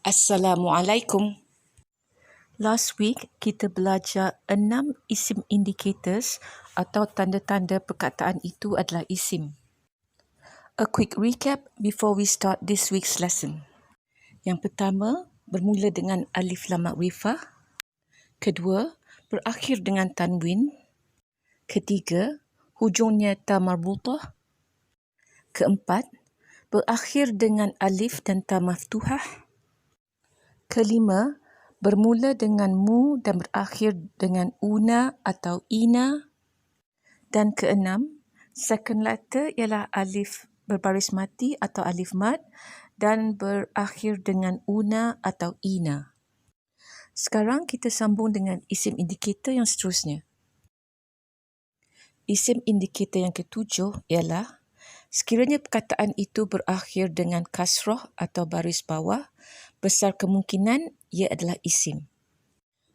Assalamualaikum. Last week, kita belajar 6 isim indicators atau tanda-tanda perkataan itu adalah isim. A quick recap before we start this week's lesson. Yang pertama, bermula dengan alif lam makrifah. Kedua, berakhir dengan tanwin. Ketiga, hujungnya ta marbutah. Keempat, berakhir dengan alif dan ta maftuhah. Kelima, bermula dengan mu dan berakhir dengan una atau ina. Dan keenam, second letter ialah alif berbaris mati atau alif mad dan berakhir dengan una atau ina. Sekarang kita sambung dengan isim indikator yang seterusnya. Isim indikator yang ketujuh ialah sekiranya perkataan itu berakhir dengan kasrah atau baris bawah, besar kemungkinan ia adalah isim.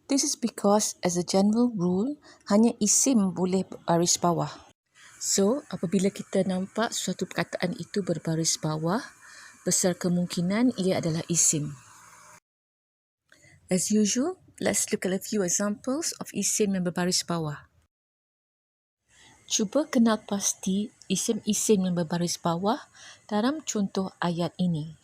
This is because, as a general rule, hanya isim boleh baris bawah. So, apabila kita nampak suatu perkataan itu berbaris bawah, besar kemungkinan ia adalah isim. As usual, let's look at a few examples of isim yang berbaris bawah. Cuba kenal pasti isim-isim yang berbaris bawah dalam contoh ayat ini.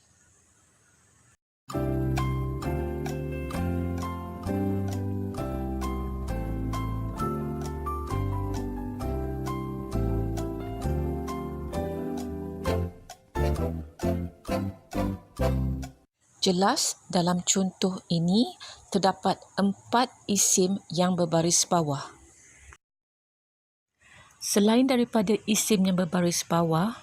Jelas dalam contoh ini terdapat 4 isim yang berbaris bawah. Selain daripada isim yang berbaris bawah,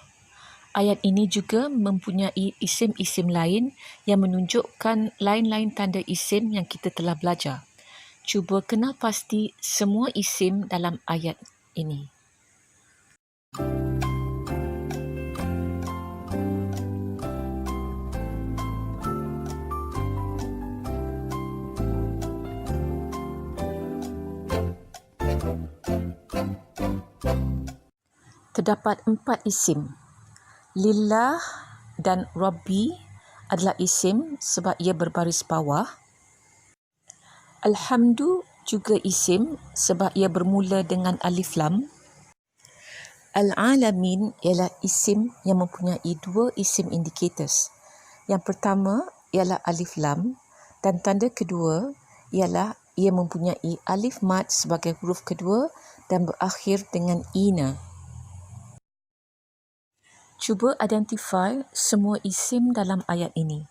ayat ini juga mempunyai isim-isim lain yang menunjukkan lain-lain tanda isim yang kita telah belajar. Cuba kenal pasti semua isim dalam ayat ini. Terdapat 4 isim. Lillah dan Rabbi adalah isim sebab ia berbaris bawah. Alhamdu juga isim sebab ia bermula dengan alif lam. Al-Alamin ialah isim yang mempunyai 2 isim indicators. Yang pertama ialah alif lam dan tanda kedua ialah ia mempunyai alif mad sebagai huruf kedua dan berakhir dengan ina. Cuba identify semua isim dalam ayat ini.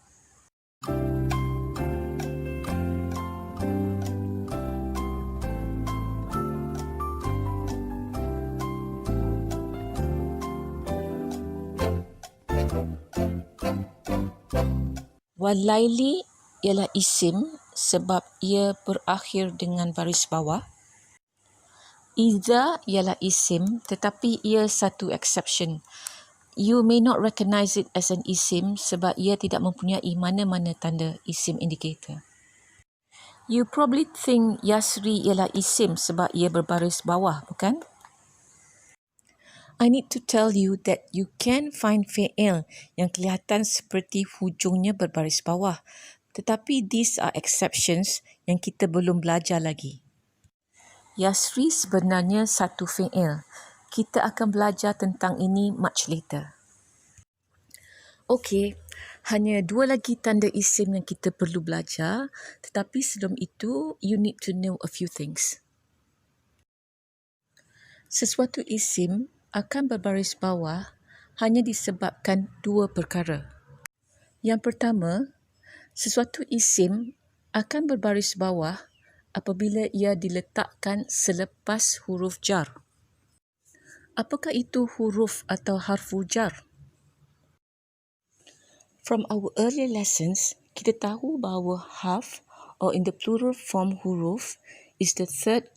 Walaili ialah isim sebab ia berakhir dengan baris bawah. Iza ialah isim tetapi ia satu exception. You may not recognize it as an isim sebab ia tidak mempunyai mana-mana tanda isim indicator. You probably think Yasri ialah isim sebab ia berbaris bawah, bukan? I need to tell you that you can find fi'il yang kelihatan seperti hujungnya berbaris bawah. Tetapi these are exceptions yang kita belum belajar lagi. Yasri sebenarnya satu fi'il. Kita akan belajar tentang ini much later. Okey, hanya 2 lagi tanda isim yang kita perlu belajar. Tetapi sebelum itu, you need to know a few things. Sesuatu isim akan berbaris bawah hanya disebabkan 2 perkara. Yang pertama, sesuatu isim akan berbaris bawah apabila ia diletakkan selepas huruf jar. Apakah itu huruf atau harfu jar? From our earlier lessons, kita tahu bahawa harf or in the plural form huruf is the third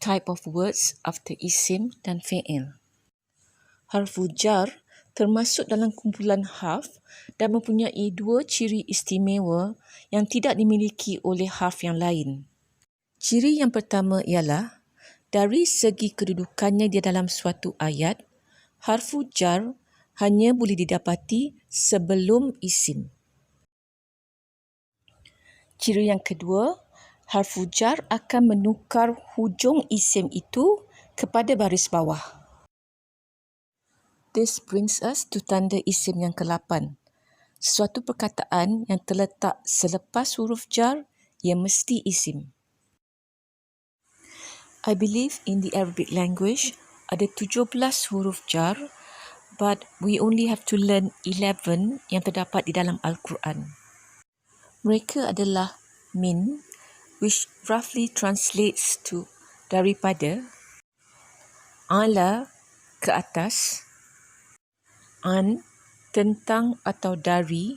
type of words after isim dan fi'il. Harfu jar termasuk dalam kumpulan harf dan mempunyai 2 ciri istimewa yang tidak dimiliki oleh harf yang lain. Ciri yang pertama ialah dari segi kedudukannya di dalam suatu ayat, harfu jar hanya boleh didapati sebelum isim. Ciri yang kedua, Harfu Jarr akan menukar hujung isim itu kepada baris bawah. This brings us to tanda isim yang ke-8. Suatu perkataan yang terletak selepas huruf jar, ia mesti isim. I believe in the Arabic language ada 17 huruf jar, but we only have to learn 11 yang terdapat di dalam Al-Quran. Mereka adalah min, which roughly translates to daripada, ala, ke atas, an, tentang atau dari,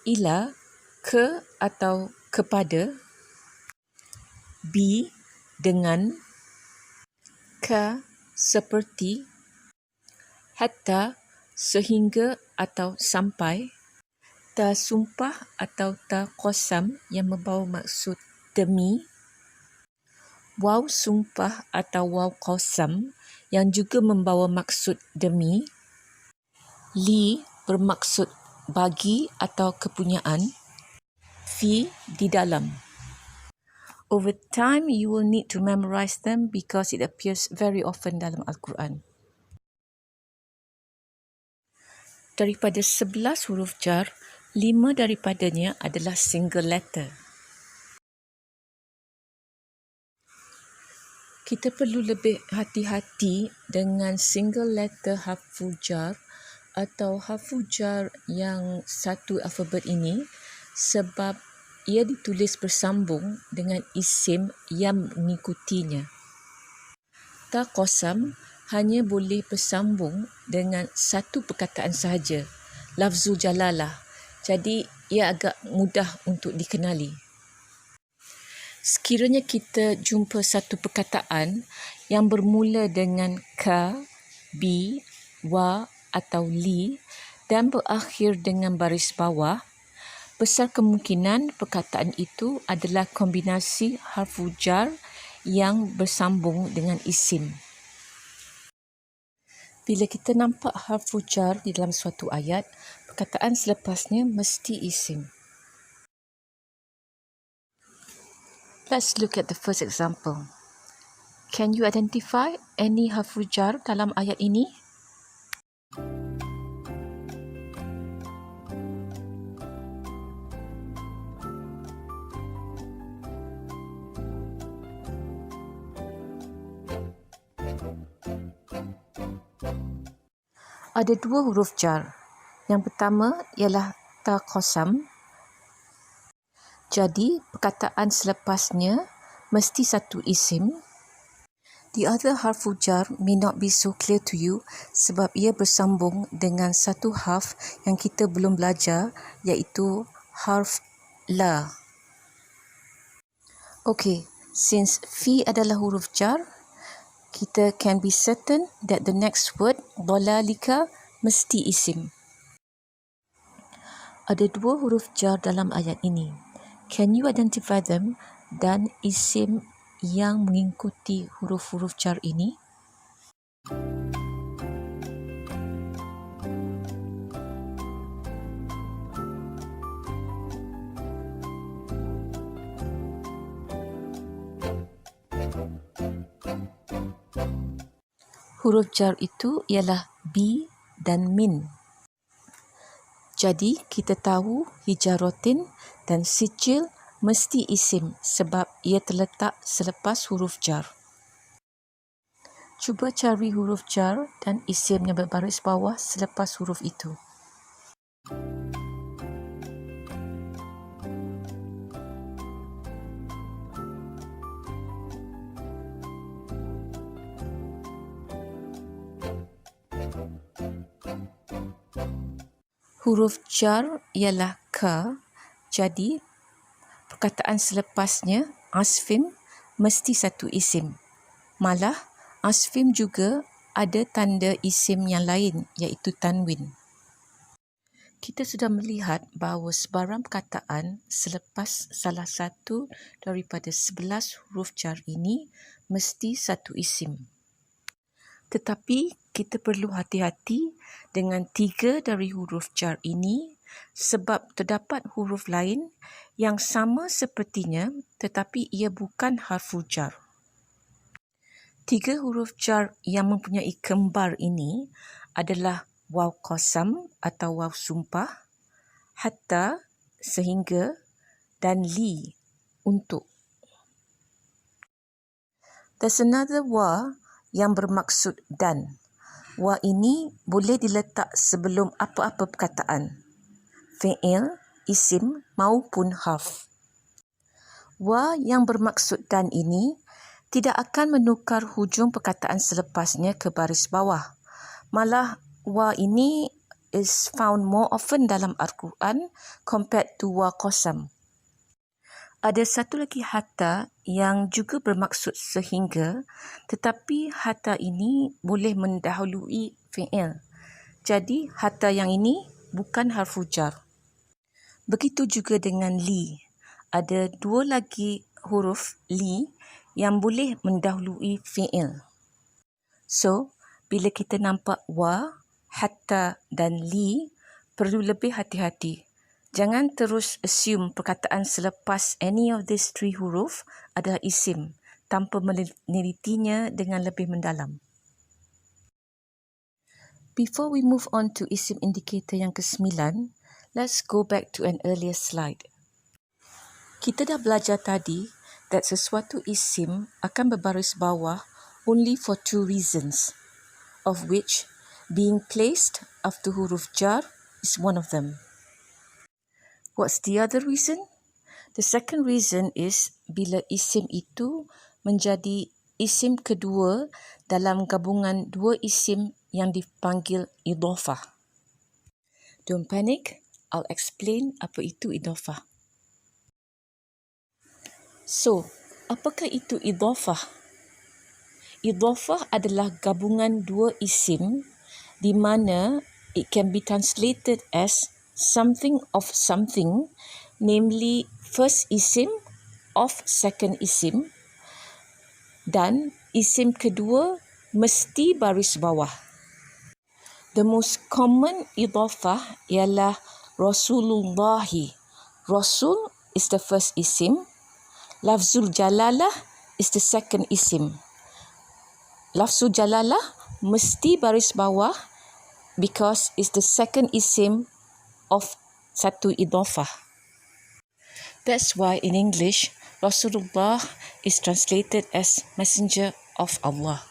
ila, ke atau kepada, bi, dengan, ka, seperti, hatta, sehingga atau sampai, ta sumpah atau ta qasam yang membawa maksud demi, waw sumpah atau waw qasam yang juga membawa maksud demi, li bermaksud bagi atau kepunyaan, fi di dalam. Over time, you will need to memorize them because it appears very often dalam Al-Quran. Daripada 11 huruf jar, 5 daripadanya adalah single letter. Kita perlu lebih hati-hati dengan single letter harfu jar atau harfu jar yang satu alfabet ini sebab ia ditulis bersambung dengan isim yang mengikutinya. Ta qasam hanya boleh bersambung dengan satu perkataan sahaja, lafzul jalalah. Jadi ia agak mudah untuk dikenali. Sekiranya kita jumpa satu perkataan yang bermula dengan ka, bi, wa atau li dan berakhir dengan baris bawah, besar kemungkinan perkataan itu adalah kombinasi harfu jar yang bersambung dengan isim. Bila kita nampak harfu jar di dalam suatu ayat, perkataan selepasnya mesti isim. Let's look at the first example. Can you identify any harfu jar dalam ayat ini? Ada dua huruf jar. Yang pertama ialah ta qasam. Jadi, perkataan selepasnya mesti satu isim. The other harfu jar may not be so clear to you sebab ia bersambung dengan satu harf yang kita belum belajar, iaitu harf la. Okay, since fi adalah huruf jar, kita can be certain that the next word, dhalalika, mesti isim. Ada dua huruf jar dalam ayat ini. Can you identify them dan isim yang mengikuti huruf-huruf jar ini? Huruf jar itu ialah bi dan min. Jadi, kita tahu hijaratin dan sijil mesti isim sebab ia terletak selepas huruf jar. Cuba cari huruf jar dan isim yang berbaris bawah selepas huruf itu. Huruf jar ialah ka, jadi perkataan selepasnya, asfim, mesti satu isim. Malah, asfim juga ada tanda isim yang lain, iaitu tanwin. Kita sudah melihat bahawa sebarang perkataan selepas salah satu daripada 11 huruf jar ini mesti satu isim. Tetapi kita perlu hati-hati dengan 3 dari huruf jar ini sebab terdapat huruf lain yang sama sepertinya tetapi ia bukan harfu jar. 3 huruf jar yang mempunyai kembar ini adalah waw qasam atau waw sumpah, hatta sehingga, dan li untuk. There's another wa yang bermaksud dan. Wa ini boleh diletak sebelum apa-apa perkataan, fi'il, isim maupun harf. Wa yang bermaksud dan ini tidak akan menukar hujung perkataan selepasnya ke baris bawah. Malah wa ini is found more often dalam Al-Quran compared to wa qasam. Ada satu lagi hatta yang juga bermaksud sehingga, tetapi hatta ini boleh mendahului fi'il. Jadi hatta yang ini bukan harfu jar. Begitu juga dengan li. Ada 2 lagi huruf li yang boleh mendahului fi'il. So, bila kita nampak wa, hatta dan li, perlu lebih hati-hati. Jangan terus assume perkataan selepas any of these 3 huruf adalah isim tanpa menelitinya dengan lebih mendalam. Before we move on to isim indicator yang ke-9, let's go back to an earlier slide. Kita dah belajar tadi that sesuatu isim akan berbaris bawah only for 2 reasons, of which being placed after huruf jar is one of them. What's the other reason? The second reason is bila isim itu menjadi isim kedua dalam gabungan 2 isim yang dipanggil idhofah. Don't panic, I'll explain apa itu idhofah. So, apakah itu idhofah? Idhofah adalah gabungan 2 isim di mana it can be translated as something of something, namely first isim of second isim, dan isim kedua mesti baris bawah. The most common idhofah ialah Rasulullahi. Rasul is the first isim. Lafzul jalalah is the second isim. Lafzul jalalah mesti baris bawah because it's the second isim of satu idhofah. That's why in English, Rasulullah is translated as Messenger of Allah.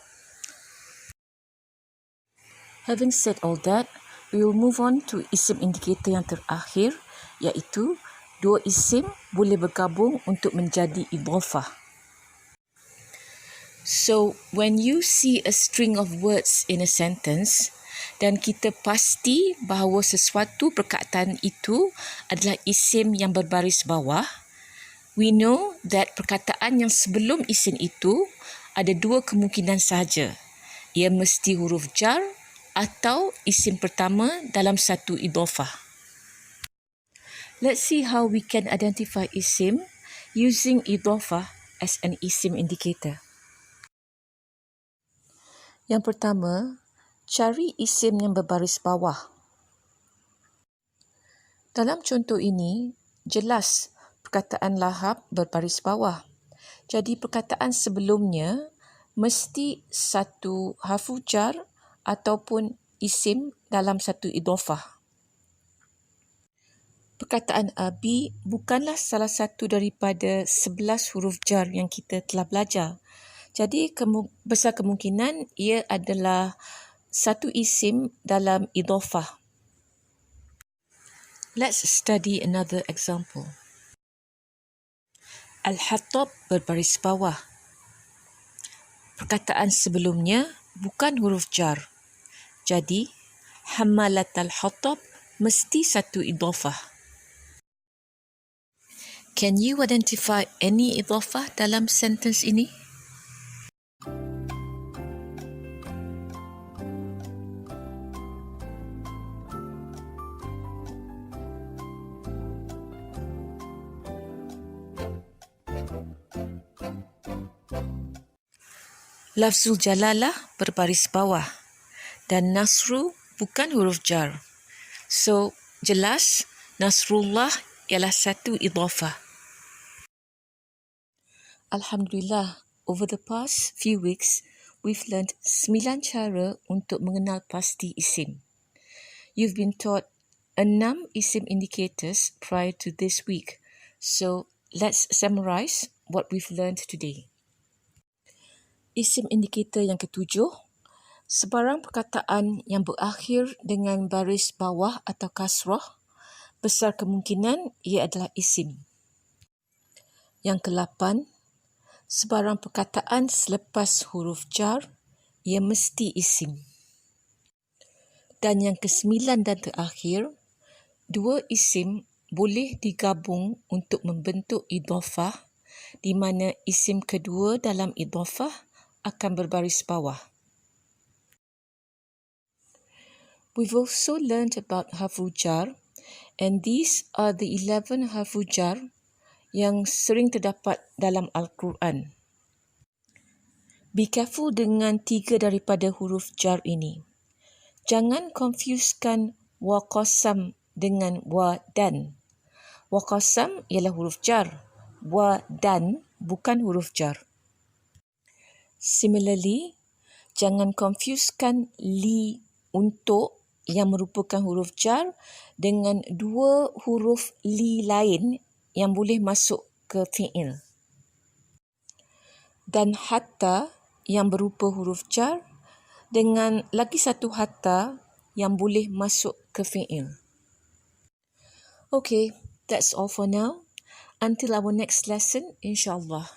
Having said all that, we will move on to isim indicator yang terakhir, iaitu 2 isim boleh bergabung untuk menjadi idhofah. So, when you see a string of words in a sentence, dan kita pasti bahawa sesuatu perkataan itu adalah isim yang berbaris bawah, we know that perkataan yang sebelum isim itu ada 2 kemungkinan sahaja. Ia mesti huruf jar atau isim pertama dalam satu idhofah. Let's see how we can identify isim using idhofah as an isim indicator. Yang pertama, cari isim yang berbaris bawah. Dalam contoh ini, jelas perkataan lahab berbaris bawah. Jadi perkataan sebelumnya mesti satu harfu jar ataupun isim dalam satu idhofah. Perkataan abi bukanlah salah satu daripada 11 huruf jar yang kita telah belajar. Jadi besar kemungkinan ia adalah satu isim dalam idhofah. Let's study another example. Al-Hattab berbaris bawah. Perkataan sebelumnya bukan huruf jar. Jadi, Hammalat al-Hattab mesti satu idhofah. Can you identify any idhofah dalam sentence ini? Lafzul jalalah berbaris bawah dan nasru bukan huruf jar. So, jelas Nasrullah ialah satu idhafah. Alhamdulillah, over the past few weeks, we've learned 9 cara untuk mengenal pasti isim. You've been taught 6 isim indicators prior to this week. So, let's summarize what we've learned today. Isim indikator yang ketujuh, sebarang perkataan yang berakhir dengan baris bawah atau kasrah, besar kemungkinan ia adalah isim. Yang ke-8, sebarang perkataan selepas huruf jar, ia mesti isim. Dan yang ke-9 dan terakhir, 2 isim boleh digabung untuk membentuk idhafah, di mana isim kedua dalam idhafah akan berbaris bawah. We've also learned about Harf Jarr, and these are the 11 Harf Jarr yang sering terdapat dalam Al-Quran. Be careful dengan 3 daripada huruf jar ini. Jangan confusekan wa qasam dengan wa dan. Wa qasam ialah huruf jar. Wa dan bukan huruf jar. Similarly, jangan confusekan li untuk yang merupakan huruf jar dengan 2 huruf li lain yang boleh masuk ke fi'il. Dan hatta yang berupa huruf jar dengan lagi satu hatta yang boleh masuk ke fi'il. Okay, that's all for now. Until our next lesson, insyaAllah.